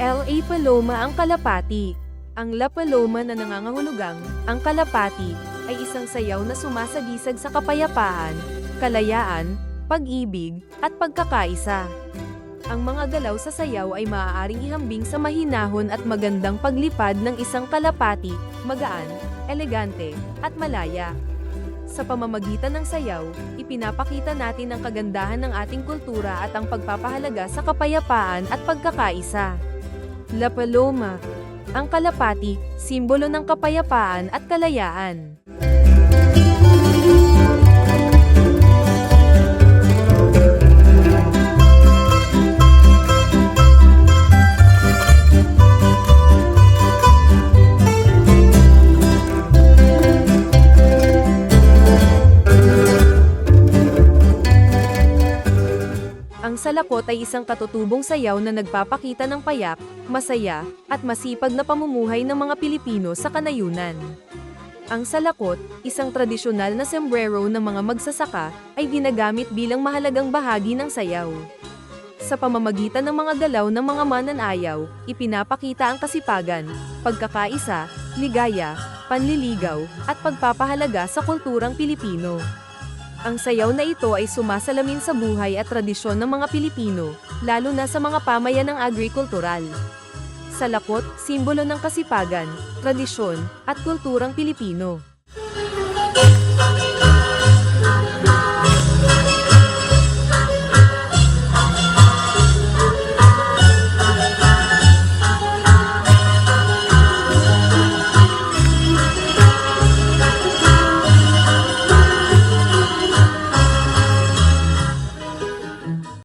L.A. Paloma ang kalapati. Ang La Paloma na nangangahulugang, ang kalapati, ay isang sayaw na sumasagisag sa kapayapaan, kalayaan, pag-ibig, at pagkakaisa. Ang mga galaw sa sayaw ay maaaring ihambing sa mahinahon at magandang paglipad ng isang kalapati, magaan, elegante, at malaya. Sa pamamagitan ng sayaw, ipinapakita natin ang kagandahan ng ating kultura at ang pagpapahalaga sa kapayapaan at pagkakaisa. La Paloma. Ang kalapati, simbolo ng kapayapaan at kalayaan. Ang salakot ay isang katutubong sayaw na nagpapakita ng payak, masaya, at masipag na pamumuhay ng mga Pilipino sa kanayunan. Ang salakot, isang tradisyonal na sombrero ng mga magsasaka, ay ginagamit bilang mahalagang bahagi ng sayaw. Sa pamamagitan ng mga galaw ng mga mananayaw, ipinapakita ang kasipagan, pagkakaisa, ligaya, panliligaw, at pagpapahalaga sa kulturang Pilipino. Ang sayaw na ito ay sumasalamin sa buhay at tradisyon ng mga Pilipino, lalo na sa mga pamayanang agrikultural. Salakot, simbolo ng kasipagan, tradisyon, at kulturang Pilipino.